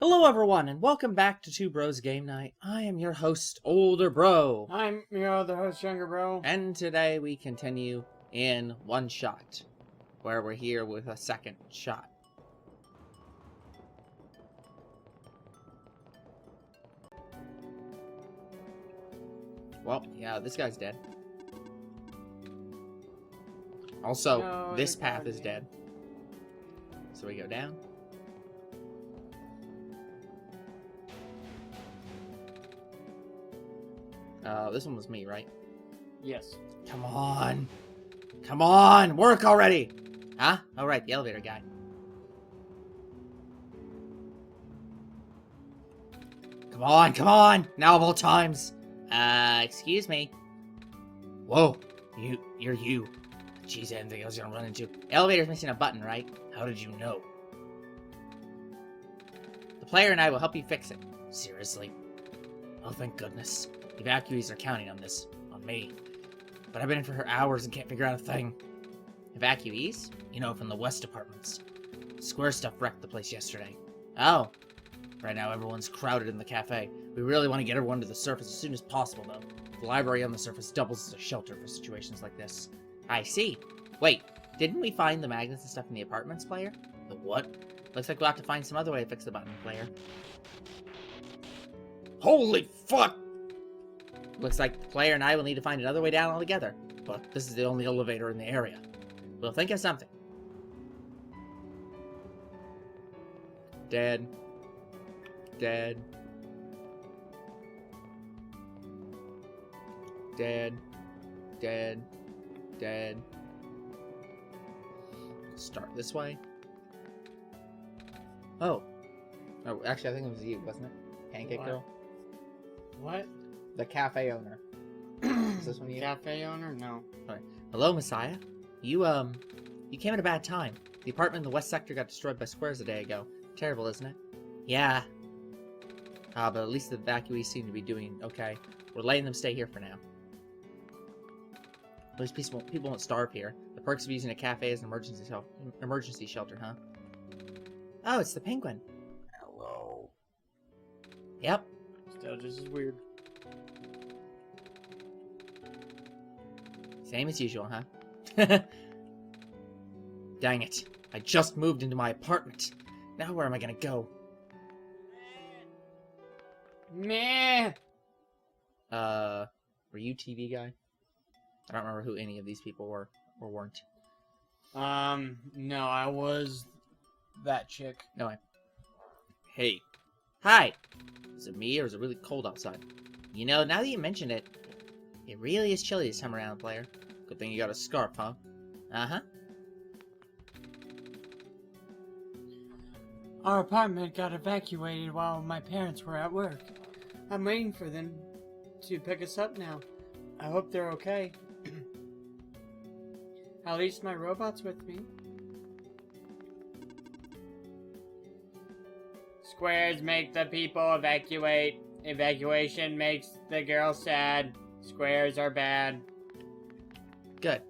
Hello everyone, and welcome back to Two Bros Game Night. I am your host, Older Bro. I'm your other host, Younger Bro. And today we continue in OneShot, where we're here with a second shot. Well, yeah, this guy's dead. Also, No, this the path is guardian. dead. So we go down. This one was me, right? Yes. Come on! Come on! Work already! Huh? Oh, right, the elevator guy. Come on, come on! Now of all times! Excuse me. Whoa, you're you. Jeez, I didn't think I was gonna run into. Elevator's missing a button, right? How did you know? The player and I will help you fix it. Seriously? Oh, thank goodness. Evacuees are counting on this. On me. But I've been in for hours and can't figure out a thing. Evacuees? You know, from the West apartments. Square stuff wrecked the place yesterday. Oh. Right now, everyone's crowded in the cafe. We really want to get everyone to the surface as soon as possible, though. The library on the surface doubles as a shelter for situations like this. I see. Wait, didn't we find the magnets and stuff in the apartments, player? The what? Looks like we'll have to find some other way to fix the button, player. Holy fuck! Looks like the player and I will need to find another way down altogether. But this is the only elevator in the area. We'll think of something. Dead. Dead. Dead. Dead. Dead. Start this way. Oh. Oh, actually, I think it was you, wasn't it? Pancake What? Girl? What? The cafe owner. Is this one you? Cafe owner? No. Hello, Messiah. You came at a bad time. The apartment in the west sector got destroyed by squares a day ago. Terrible, isn't it? Yeah. But at least the evacuees seem to be doing okay. We're letting them stay here for now. At least people won't starve here. The perks of using a cafe as an emergency shelter, huh? Oh, it's the penguin. Hello. Yep. Still just as weird. Same as usual, huh? Dang it. I just moved into my apartment. Now where am I gonna go? Meh. Were you TV guy? I don't remember who any of these people were or weren't. No, I was that chick. No, Hey. Hi! Is it me or is it really cold outside? You know, now that you mention it, it really is chilly this time around, player. Good thing you got a scarf, huh? Uh-huh. Our apartment got evacuated while my parents were at work. I'm waiting for them to pick us up now. I hope they're okay. At least my robot's with me. Squares make the people evacuate. Evacuation makes the girl sad. Squares are bad. Good.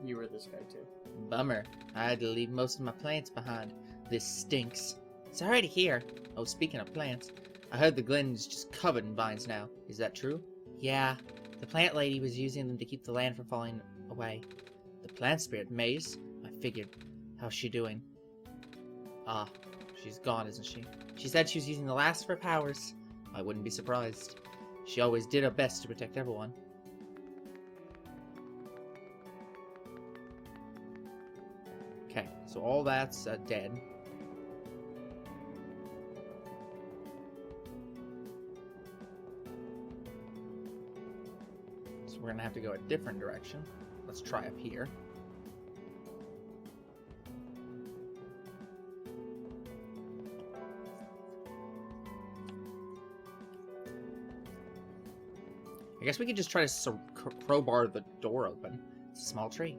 You were this guy too. Bummer. I had to leave most of my plants behind. This stinks. Sorry to hear. Oh, speaking of plants, I heard the glen is just covered in vines now. Is that true? Yeah. The plant lady was using them to keep the land from falling away. The plant spirit, Maze? I figured. How's she doing? Ah, she's gone, isn't she? She said she was using the last of her powers. I wouldn't be surprised. She always did her best to protect everyone. Okay, so all that's dead. So we're gonna have to go a different direction. Let's try up here. I guess we could just try to crowbar the door open. It's a small tree.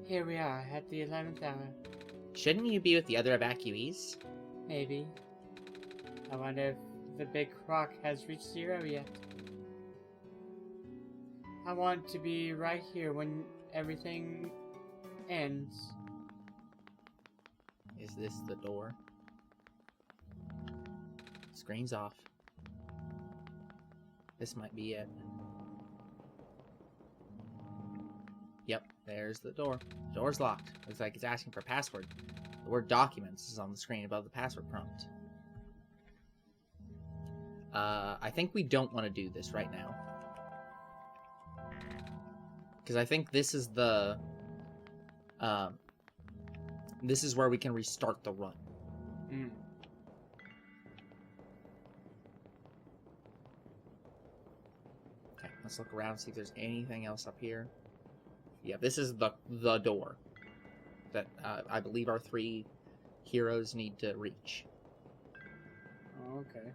Here we are at the 11th hour. Shouldn't you be with the other evacuees? Maybe. I wonder if the big rock has reached zero yet. I want to be right here when everything ends. Is this the door? Screen's off. This might be it. Yep, there's the door. The door's locked. Looks like it's asking for a password. The word documents is on the screen above the password prompt. I think we don't want to do this right now. Because I think this is the... this is where we can restart the run. Mm. Okay, let's look around, see if there's anything else up here. Yeah, this is the door that I believe our 3 heroes need to reach. Oh, okay.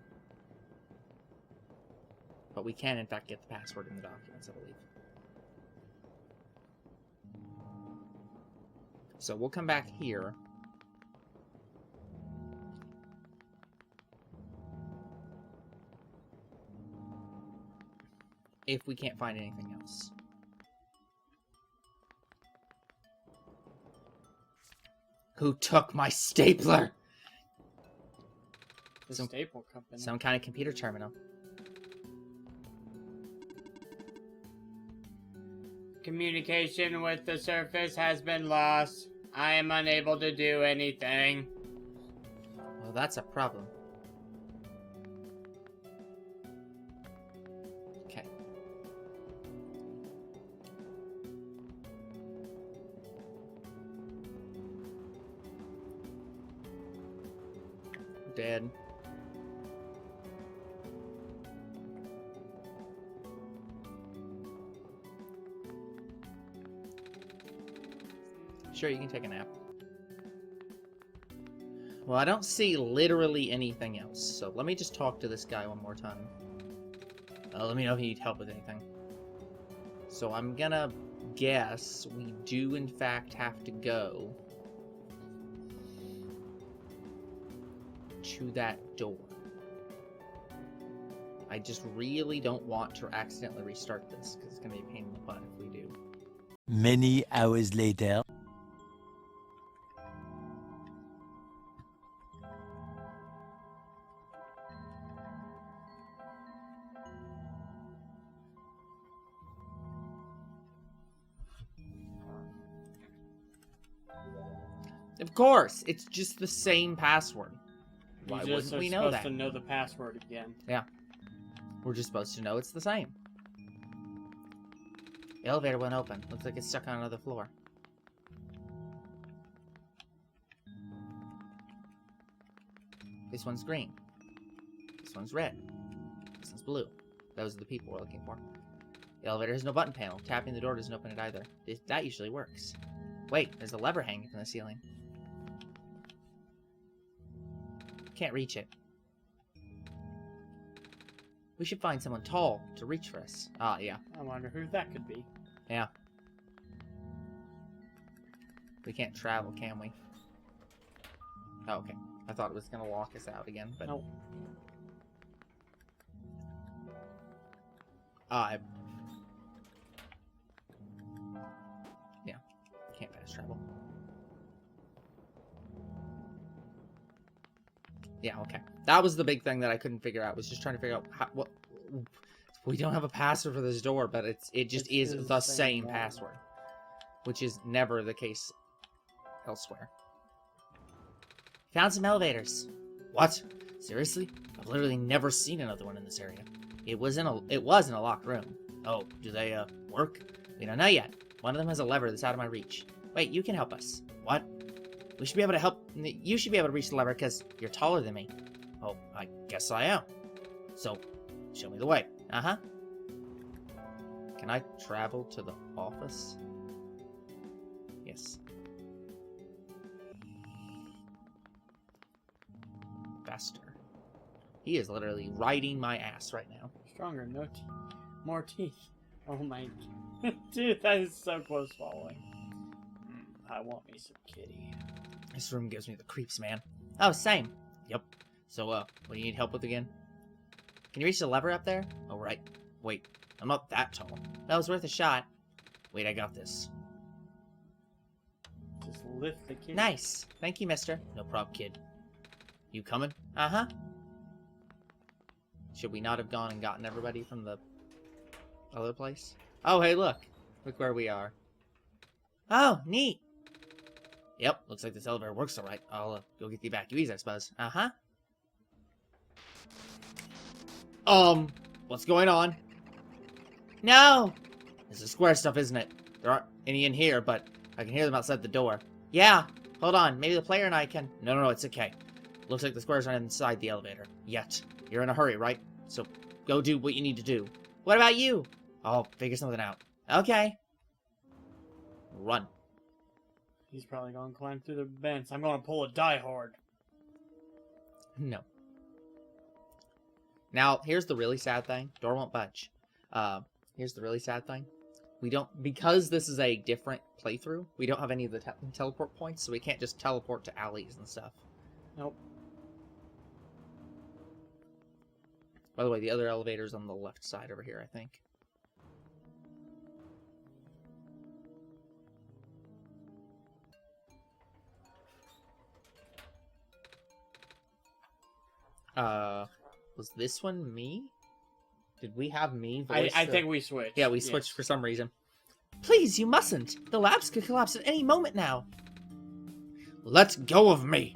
But we can, in fact, get the password in the documents, I believe. So we'll come back here. If we can't find anything else. Who took my stapler? The staple company. Some kind of computer terminal. Communication with the surface has been lost. I am unable to do anything. Well, that's a problem. Okay. Dead. Sure, you can take a nap. Well, I don't see literally anything else, so let me just talk to this guy one more time. Let me know if you need help with anything. So I'm gonna guess we do in fact have to go to that door. I just really don't want to accidentally restart this, because it's gonna be a pain in the butt if we do. Many hours later. Of course, it's just the same password. Why You just wouldn't we are know supposed that? to know the password again. Yeah. We're just supposed to know it's the same. The elevator won't open. Looks like it's stuck on another floor. This one's green. This one's red. This one's blue. Those are the people we're looking for. The elevator has no button panel. Tapping the door doesn't open it either. That usually works. Wait, there's a lever hanging from the ceiling. Can't reach it. We should find someone tall to reach for us. Ah, yeah. I wonder who that could be. Yeah. We can't travel, can we? Oh, okay. I thought it was gonna lock us out again, but... Nope. Yeah. Can't fast travel. Yeah, okay. That was the big thing that I couldn't figure out, was just trying to figure out what... We don't have a password for this door, but it just is the same password. Which is never the case elsewhere. Found some elevators. What? Seriously? I've literally never seen another one in this area. It was in a locked room. Oh, do they work? We don't know yet. One of them has a lever that's out of my reach. Wait, you can help us. What? We should be able to help. You should be able to reach the lever because you're taller than me. Oh, I guess I am. So, show me the way. Uh-huh. Can I travel to the office? Yes. Faster. He is literally riding my ass right now. Stronger, no teeth. More teeth. Oh my... Dude, that is so close following. I want me some kitty. This room gives me the creeps, man. Oh, same. Yep. So, what do you need help with again? Can you reach the lever up there? Oh, right. Wait, I'm not that tall. That was worth a shot. Wait, I got this. Just lift the kid. Nice. Thank you, mister. No problem, kid. You coming? Uh-huh. Should we not have gone and gotten everybody from the other place? Oh, hey, look. Look where we are. Oh, neat. Yep, looks like this elevator works all right. I'll go get the evacuees, I suppose. Uh-huh. What's going on? No! This is square stuff, isn't it? There aren't any in here, but I can hear them outside the door. Yeah, hold on. Maybe the player and I can... No, it's okay. Looks like the squares aren't inside the elevator. Yet. You're in a hurry, right? So, go do what you need to do. What about you? I'll figure something out. Okay. Run. He's probably gonna climb through the vents. I'm gonna pull a Die Hard. No. Now, here's the really sad thing. Door won't budge. Here's the really sad thing. We don't... Because this is a different playthrough, we don't have any of the teleport points, so we can't just teleport to alleys and stuff. Nope. By the way, the other elevator's on the left side over here, I think. Was this one me? Did we have me? I think we switched. Yeah, we switched for some reason. Please, you mustn't. The labs could collapse at any moment now. Let go of me.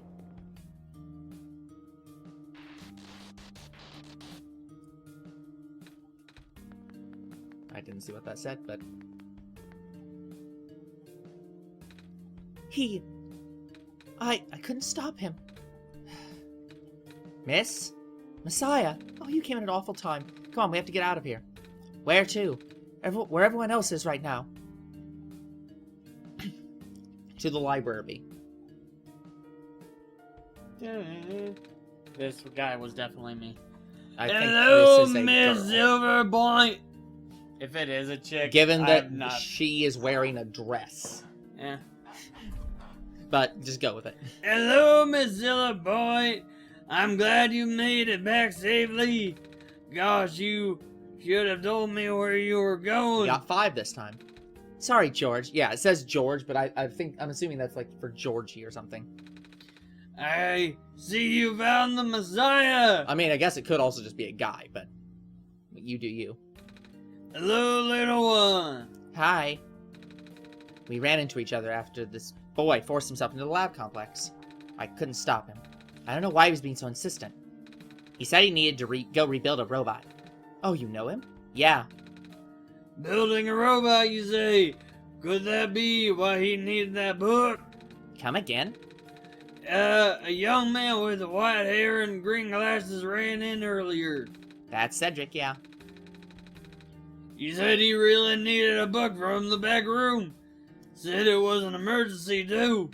I didn't see what that said, but... I couldn't stop him. Miss? Messiah? Oh, you came at an awful time. Come on, we have to get out of here. Where to? Where everyone else is right now. To the library. This guy was definitely me. I think Hello, this is a Miss girl. Silverpoint. If it is a chick, Given that I'm not... she is wearing a dress. Yeah. But just go with it. Hello, Miss Silverpoint. I'm glad you made it back safely. Gosh, you should have told me where you were going. You got 5 this time. Sorry, George. Yeah, it says George, but I'm assuming that's like for Georgie or something. I see you found the Messiah. I mean, I guess it could also just be a guy, but you do you. Hello, little one. Hi. We ran into each other after this boy forced himself into the lab complex. I couldn't stop him. I don't know why he was being so insistent. He said he needed to go rebuild a robot. Oh, you know him? Yeah. Building a robot, you say? Could that be why he needed that book? Come again? A young man with white hair and green glasses ran in earlier. That's Cedric, yeah. He said he really needed a book from the back room. Said it was an emergency, too.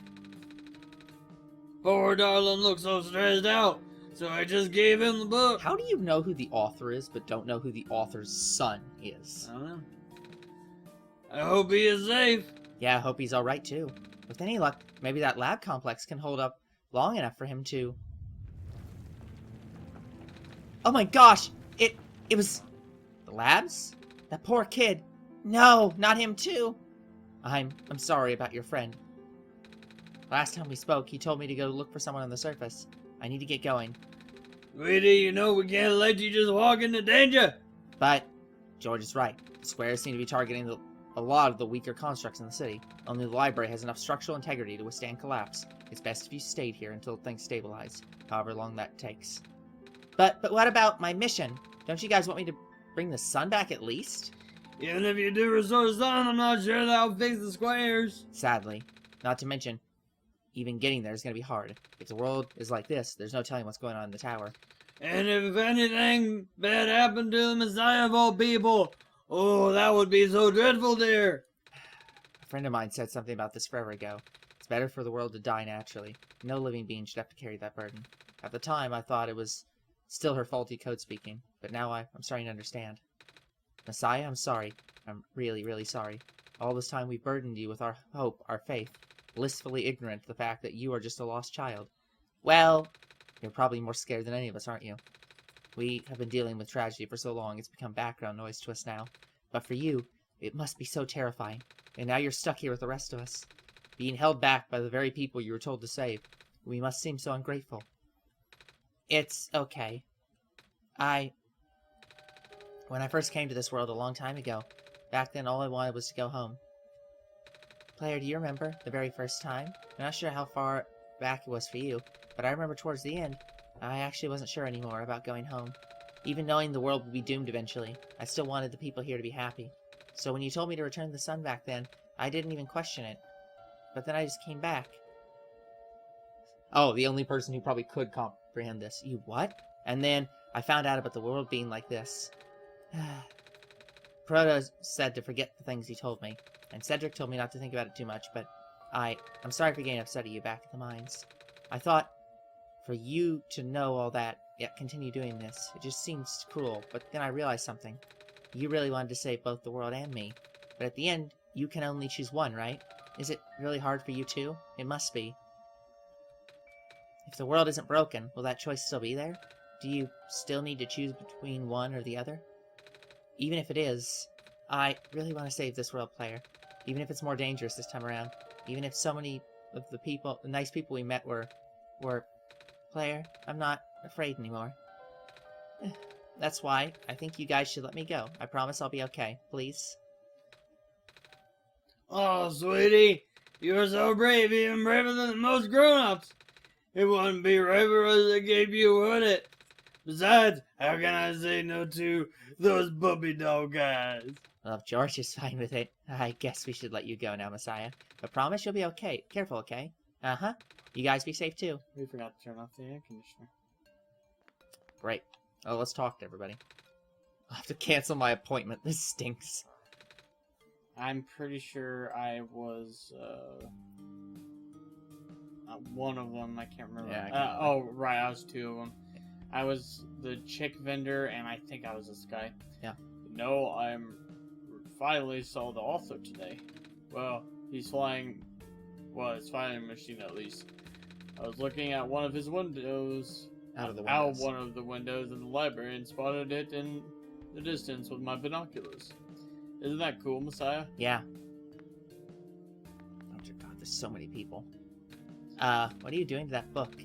Poor darling looked so stressed out, so I just gave him the book. How do you know who the author is, but don't know who the author's son is? I don't know. I hope he is safe. Yeah, I hope he's alright, too. With any luck, maybe that lab complex can hold up long enough for him to... Oh my gosh! It was... The labs? That poor kid. No, not him, too. I'm sorry about your friend. Last time we spoke, he told me to go look for someone on the surface. I need to get going. Sweetie, you know we can't let you just walk into danger. But George is right. The squares seem to be targeting a lot of the weaker constructs in the city. Only the library has enough structural integrity to withstand collapse. It's best if you stayed here until things stabilize, however long that takes. But what about my mission? Don't you guys want me to bring the sun back at least? Even if you do restore the sun, I'm not sure that'll fix the squares. Sadly. Not to mention, even getting there is going to be hard. If the world is like this, there's no telling what's going on in the tower. And if anything bad happened to the Messiah of all people, oh, that would be so dreadful, dear. A friend of mine said something about this forever ago. It's better for the world to die naturally. No living being should have to carry that burden. At the time, I thought it was still her faulty code speaking, but now I'm starting to understand. Messiah, I'm sorry. I'm really, really sorry. All this time we burdened you with our hope, our faith, blissfully ignorant of the fact that you are just a lost child. Well, you're probably more scared than any of us, aren't you? We have been dealing with tragedy for so long, it's become background noise to us now. But for you, it must be so terrifying. And now you're stuck here with the rest of us. being held back by the very people you were told to save. We must seem so ungrateful. It's okay. When I first came to this world a long time ago, back then all I wanted was to go home. Player, do you remember the very first time? I'm not sure how far back it was for you, but I remember towards the end, I actually wasn't sure anymore about going home. Even knowing the world would be doomed eventually, I still wanted the people here to be happy. So when you told me to return the sun back then, I didn't even question it. But then I just came back. Oh, the only person who probably could comprehend this. You what? And then I found out about the world being like this. Proto said to forget the things he told me, and Cedric told me not to think about it too much, but I'm sorry for getting upset at you back at the mines. I thought for you to know all that, yet continue doing this, it just seems cruel, but then I realized something. You really wanted to save both the world and me, but at the end, you can only choose one, right? Is it really hard for you too? It must be. If the world isn't broken, will that choice still be there? Do you still need to choose between one or the other? Even if it is, I really want to save this world, player. Even if it's more dangerous this time around. Even if so many of the nice people we met were... Player, I'm not afraid anymore. That's why I think you guys should let me go. I promise I'll be okay. Please? Oh, sweetie, you are so brave, even braver than most grown-ups. It wouldn't be right for us to keep you, would it? Besides, how can I say no to those puppy dog guys? Well, if George is fine with it, I guess we should let you go now, Messiah. But promise you'll be okay. Careful, okay? Uh-huh. You guys be safe, too. We forgot to turn off the air conditioner. Great. Oh, let's talk to everybody. I'll have to cancel my appointment. This stinks. I'm pretty sure I was, one of them. I can't remember. Yeah, I can't remember. Oh, right, I was two of them. I was the chick vendor, and I think I was this guy. Yeah. No, I'm finally saw the author today. Well, he's flying. Well, it's flying a machine at least. I was looking at one of his windows. Out one of the windows in the library and spotted it in the distance with my binoculars. Isn't that cool, Messiah? Yeah. Oh, dear God, there's so many people. What are you doing to that book?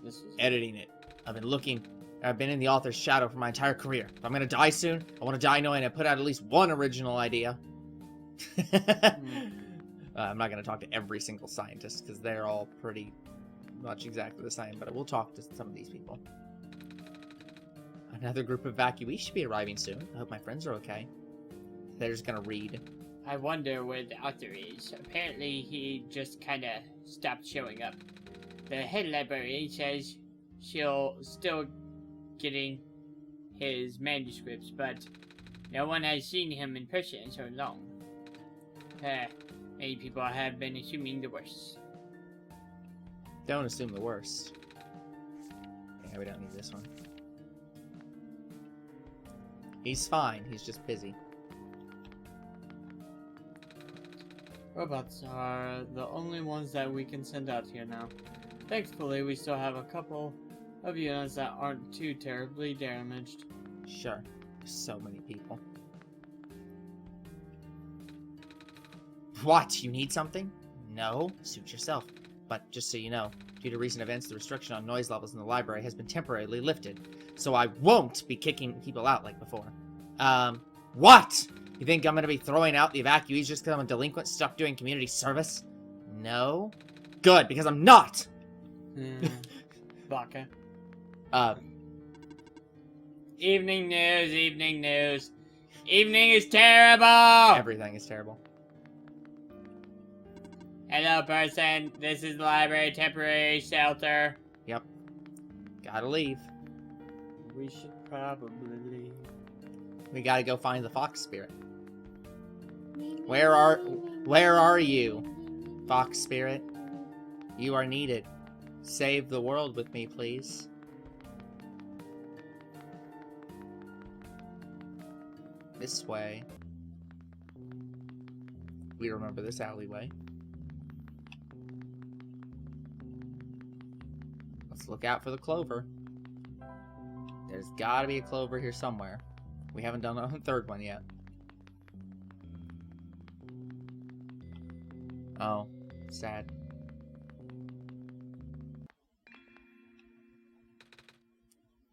This is Editing it. I've been in the author's shadow for my entire career. If I'm gonna die soon, I want to die knowing I put out at least one original idea. I'm not gonna talk to every single scientist, because they're all pretty much exactly the same, but I will talk to some of these people. Another group of evacuees should be arriving soon. I hope my friends are okay. They're just gonna read. I wonder where the author is. Apparently, he just kinda stopped showing up. The head librarian says she'll still getting his manuscripts, but no one has seen him in person in so long. Many people have been assuming the worst. Don't assume the worst. Yeah, we don't need this one. He's fine, he's just busy. Robots are the only ones that we can send out here now. Thankfully, we still have a couple of units that aren't too terribly damaged. Sure. There's so many people. What? You need something? No? Suit yourself. But just so you know, due to recent events, the restriction on noise levels in the library has been temporarily lifted. So I won't be kicking people out like before. What? You think I'm gonna be throwing out the evacuees just because I'm a delinquent stuck doing community service? No? Good, because I'm not! Baka. Evening news, evening news. Evening is terrible! Everything is terrible. Hello, person. This is the library temporary shelter. Yep. Gotta leave. We should probably leave. We gotta go find the fox spirit. Where are you, fox spirit? You are needed. Save the world with me, please. This way. We remember this alleyway. Let's look out for the clover. There's gotta be a clover here somewhere. We haven't done a third one yet. Oh, sad.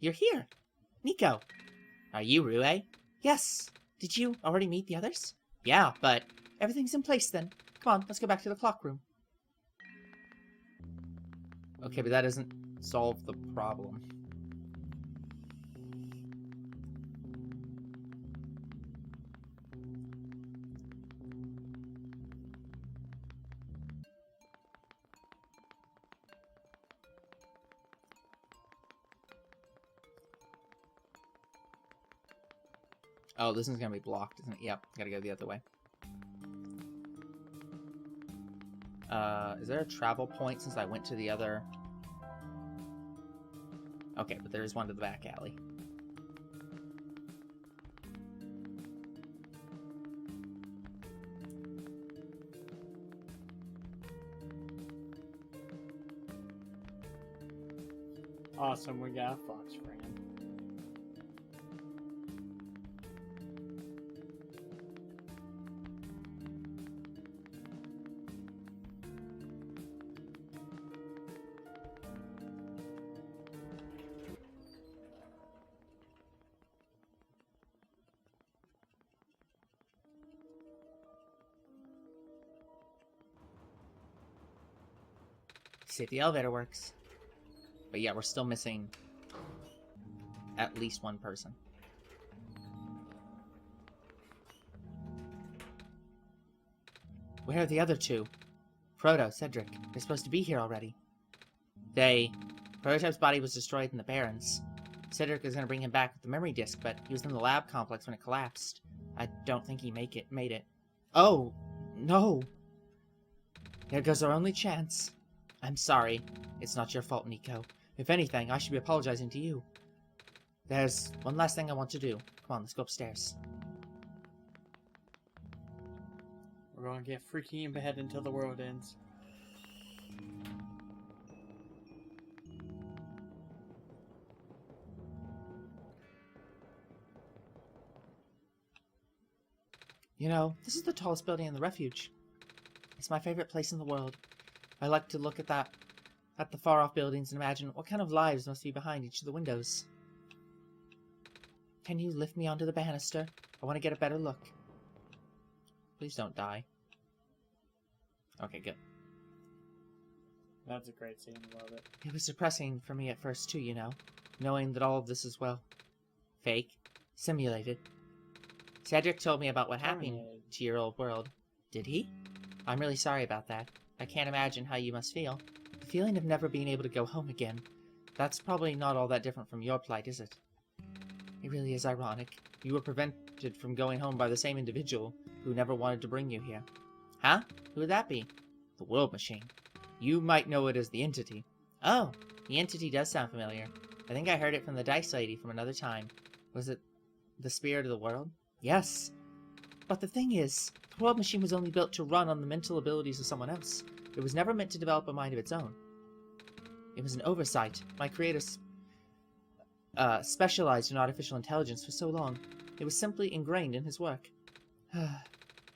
You're here! Nico! Are you Rue? Yes! Did you already meet the others? Yeah, but everything's in place then. Come on, let's go back to the clock room. Okay, but that doesn't solve the problem. Oh, this is gonna be blocked, isn't it? Yep, gotta go the other way. Is there a travel point since I went to the other... Okay, but there is one to the back alley. Awesome, we got a fox friend. See if the elevator works. But yeah, we're still missing at least one person. Where are the other two? Proto, Cedric. They're supposed to be here already. Prototype's body was destroyed in the Barrens. Cedric is going to bring him back with the memory disk, but he was in the lab complex when it collapsed. I don't think he made it. Oh, no. There goes our only chance. I'm sorry. It's not your fault, Nico. If anything, I should be apologizing to you. There's one last thing I want to do. Come on, let's go upstairs. We're gonna get freaky in bed until the world ends. You know, this is the tallest building in the refuge. It's my favorite place in the world. I like to look at the far-off buildings and imagine what kind of lives must be behind each of the windows. Can you lift me onto the banister? I want to get a better look. Please don't die. Okay, good. That's a great scene, love it. It was depressing for me at first too, you know, knowing that all of this is, well, fake, simulated. Cedric told me about what happened to your old world. Did he? I'm really sorry about that. I can't imagine how you must feel. The feeling of never being able to go home again. That's probably not all that different from your plight, is it? It really is ironic. You were prevented from going home by the same individual who never wanted to bring you here. Huh? Who would that be? The World Machine. You might know it as the Entity. Oh, the Entity does sound familiar. I think I heard it from the Dice Lady from another time. Was it the spirit of the world? Yes. But the thing is, the World Machine was only built to run on the mental abilities of someone else. It was never meant to develop a mind of its own. It was an oversight. My creator specialized in artificial intelligence for so long. It was simply ingrained in his work.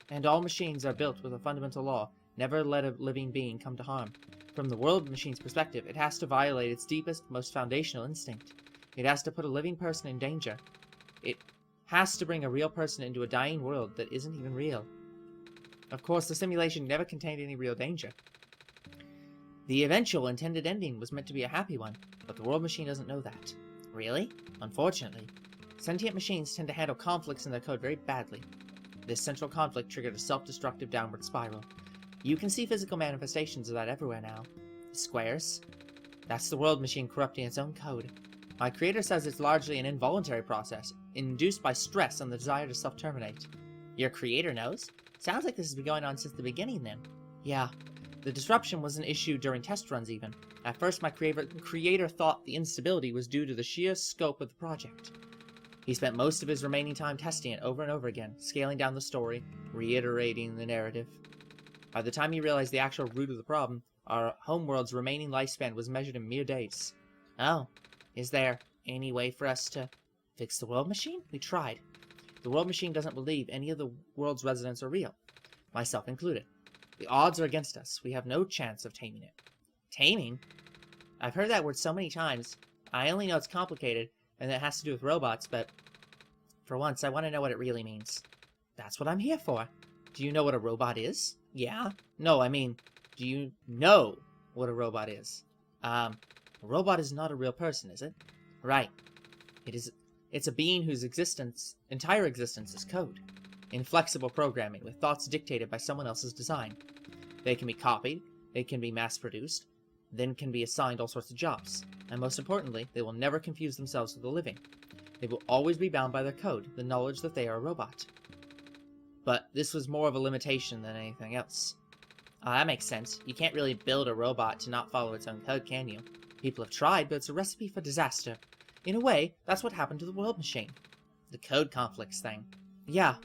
And all machines are built with a fundamental law: never let a living being come to harm. From the World Machine's perspective, it has to violate its deepest, most foundational instinct. It has to put a living person in danger. It has to bring a real person into a dying world that isn't even real. Of course, the simulation never contained any real danger. The eventual intended ending was meant to be a happy one, but the World Machine doesn't know that. Really? Unfortunately. Sentient machines tend to handle conflicts in their code very badly. This central conflict triggered a self-destructive downward spiral. You can see physical manifestations of that everywhere now. Squares? That's the World Machine corrupting its own code. My creator says it's largely an involuntary process, induced by stress and the desire to self-terminate. Your creator knows? Sounds like this has been going on since the beginning then. Yeah. The disruption was an issue during test runs even. At first my creator thought the instability was due to the sheer scope of the project. He spent most of his remaining time testing it over and over again, scaling down the story, reiterating the narrative. By the time he realized the actual root of the problem, our homeworld's remaining lifespan was measured in mere days. Oh, is there any way for us to fix the World Machine? We tried. The World Machine doesn't believe any of the world's residents are real, myself included. The odds are against us. We have no chance of taming it. Taming? I've heard that word so many times. I only know it's complicated, and that it has to do with robots, but for once, I want to know what it really means. That's what I'm here for. Do you know what a robot is? Yeah? No, I mean, do you know what a robot is? A robot is not a real person, is it? Right. It's a being whose entire existence is code. Inflexible programming with thoughts dictated by someone else's design. They can be copied, they can be mass-produced, then can be assigned all sorts of jobs. And most importantly, they will never confuse themselves with the living. They will always be bound by their code, the knowledge that they are a robot. But this was more of a limitation than anything else. That makes sense. You can't really build a robot to not follow its own code, can you? People have tried, but it's a recipe for disaster. In a way, that's what happened to the world machine. The code conflicts thing. Yeah,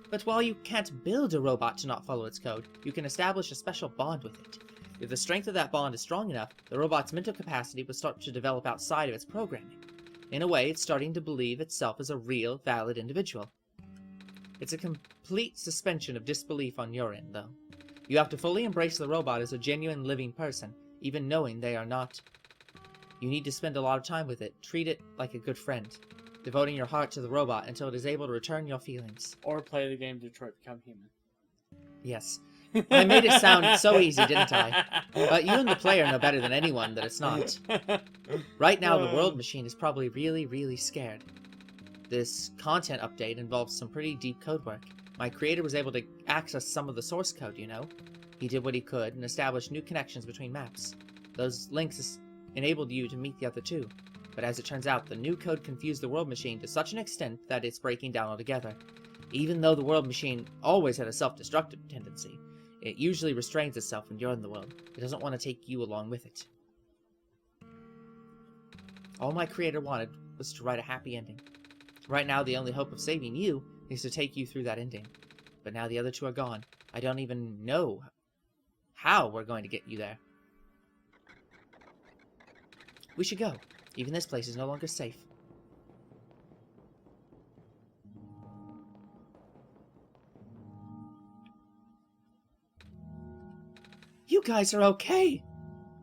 but while you can't build a robot to not follow its code, you can establish a special bond with it. If the strength of that bond is strong enough, the robot's mental capacity will start to develop outside of its programming. In a way, it's starting to believe itself as a real, valid individual. It's a complete suspension of disbelief on your end, though. You have to fully embrace the robot as a genuine living person, even knowing they are not. You need to spend a lot of time with it, treat it like a good friend, devoting your heart to the robot until it is able to return your feelings. Or play the game Detroit Become Human. Yes. I made it sound so easy, didn't I? But you and the player know better than anyone that it's not. Right now, the world machine is probably really, really scared. This content update involves some pretty deep code work. My creator was able to access some of the source code, you know? He did what he could and established new connections between maps. Those links enabled you to meet the other two. But as it turns out, the new code confused the world machine to such an extent that it's breaking down altogether. Even though the world machine always had a self-destructive tendency, it usually restrains itself when you're in the world. It doesn't want to take you along with it. All my creator wanted was to write a happy ending. Right now, the only hope of saving you is to take you through that ending. But now the other two are gone. I don't even know how we're going to get you there. We should go. Even this place is no longer safe. You guys are okay!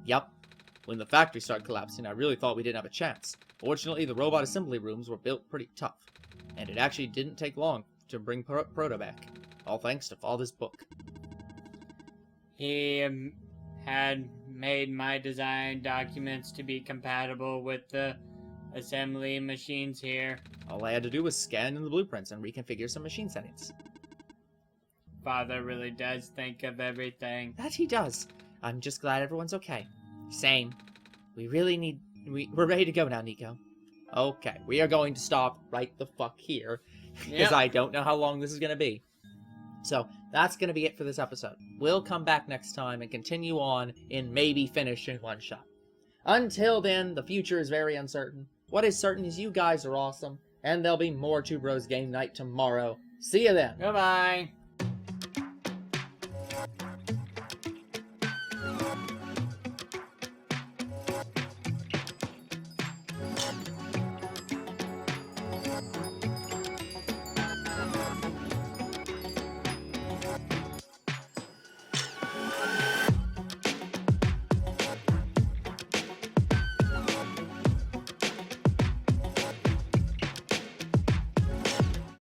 Yup. When the factory started collapsing, I really thought we didn't have a chance. Fortunately, the robot assembly rooms were built pretty tough. And it actually didn't take long to bring Proto back. All thanks to Father's book. He had made my design documents to be compatible with the assembly machines here. All I had to do was scan in the blueprints and reconfigure some machine settings. Father really does think of everything. That he does. I'm just glad everyone's okay. Same. We're ready to go now, Nico. Okay, we are going to stop right the fuck here. Because I don't know how long this is going to be. So, that's going to be it for this episode. We'll come back next time and continue on in maybe finishing OneShot. Until then, the future is very uncertain. What is certain is you guys are awesome. And there'll be more Two Bros Game Night tomorrow. See you then. Goodbye.